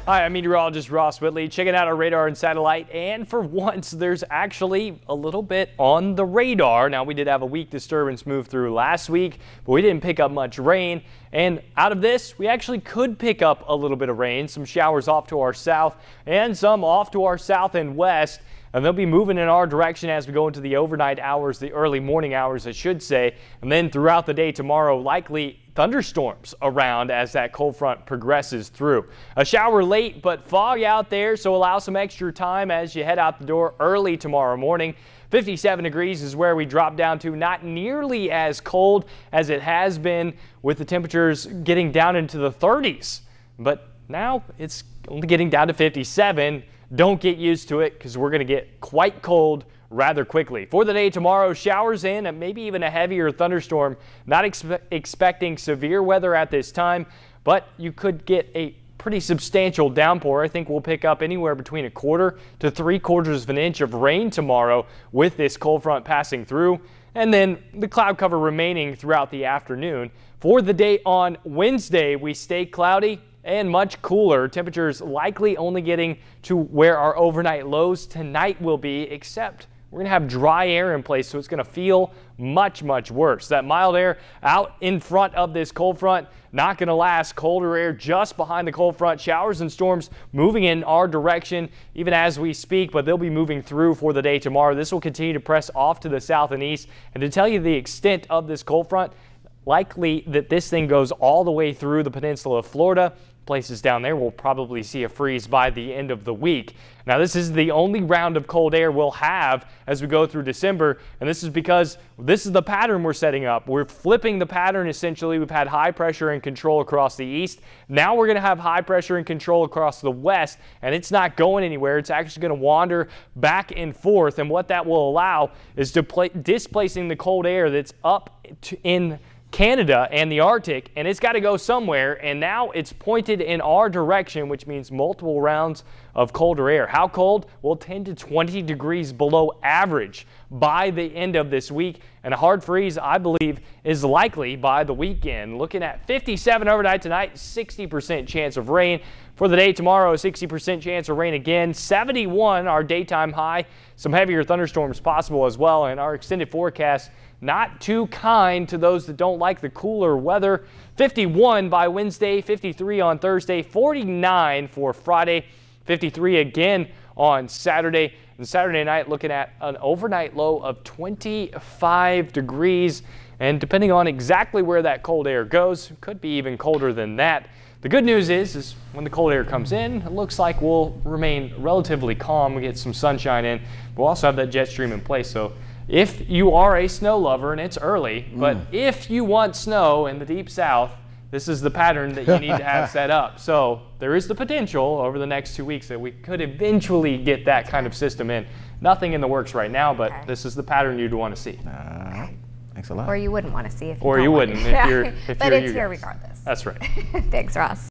Hi, I'm meteorologist Ross Whitley, checking out our radar and satellite, and for once there's actually a little bit on the radar. Now, we did have a weak disturbance move through last week, but we didn't pick up much rain, and out of this we actually could pick up a little bit of rain. Some showers off to our south and some off to our south and west, and they'll be moving in our direction as we go into the overnight hours, the early morning hours I should say, and then throughout the day tomorrow likely thunderstorms around as that cold front progresses through. A shower late, but fog out there, so allow some extra time as you head out the door early tomorrow morning. 57 degrees is where we drop down to, not nearly as cold as it has been with the temperatures getting down into the 30s. But now it's only getting down to 57. Don't get used to it because we're going to get quite cold rather quickly. For the day tomorrow, showers in and maybe even a heavier thunderstorm. Not expecting severe weather at this time, but you could get a pretty substantial downpour. I think we'll pick up anywhere between 1/4 to 3/4 of an inch of rain tomorrow with this cold front passing through, and then the cloud cover remaining throughout the afternoon. For the day on Wednesday, we stay cloudy and much cooler. Temperatures likely only getting to where our overnight lows tonight will be, except we're going to have dry air in place, so it's going to feel much worse. That mild air out in front of this cold front not going to last. Colder air just behind the cold front. Showers and storms moving in our direction even as we speak, but they'll be moving through for the day tomorrow. This will continue to press off to the south and east. And to tell you the extent of this cold front, likely that this thing goes all the way through the peninsula of Florida. Places down there will probably see a freeze by the end of the week. Now, this is the only round of cold air we'll have as we go through December, and this is because this is the pattern we're setting up. We're flipping the pattern essentially. We've had high pressure and control across the east. Now we're going to have high pressure and control across the west, and it's not going anywhere. It's actually going to wander back and forth, and what that will allow is displacing the cold air that's up in Canada and the Arctic, and it's got to go somewhere, and now it's pointed in our direction, which means multiple rounds of colder air. How cold? Well, 10 to 20 degrees below average by the end of this week, and a hard freeze, I believe, is likely by the weekend. Looking at 57 overnight tonight, 60% chance of rain. For the day tomorrow, 60% chance of rain again. 71 our daytime high. Some heavier thunderstorms possible as well, and our extended forecast not too kind to those that don't like the cooler weather. 51 by Wednesday, 53 on Thursday, 49 for Friday, 53 again on Saturday. And Saturday night looking at an overnight low of 25 degrees. And depending on exactly where that cold air goes, could be even colder than that. The good news is when the cold air comes in, it looks like we'll remain relatively calm. We get some sunshine in. We'll also have that jet stream in place. So if you are a snow lover, and it's early, but if you want snow in the deep south, this is the pattern that you need to have set up. So there is the potential over the next 2 weeks that we could eventually get that kind of system in. Nothing in the works right now, but this is the pattern you'd want to see. Thanks a lot. Or you wouldn't want to see if you Or you wouldn't if you're but it's here regardless. That's right. Thanks, Ross.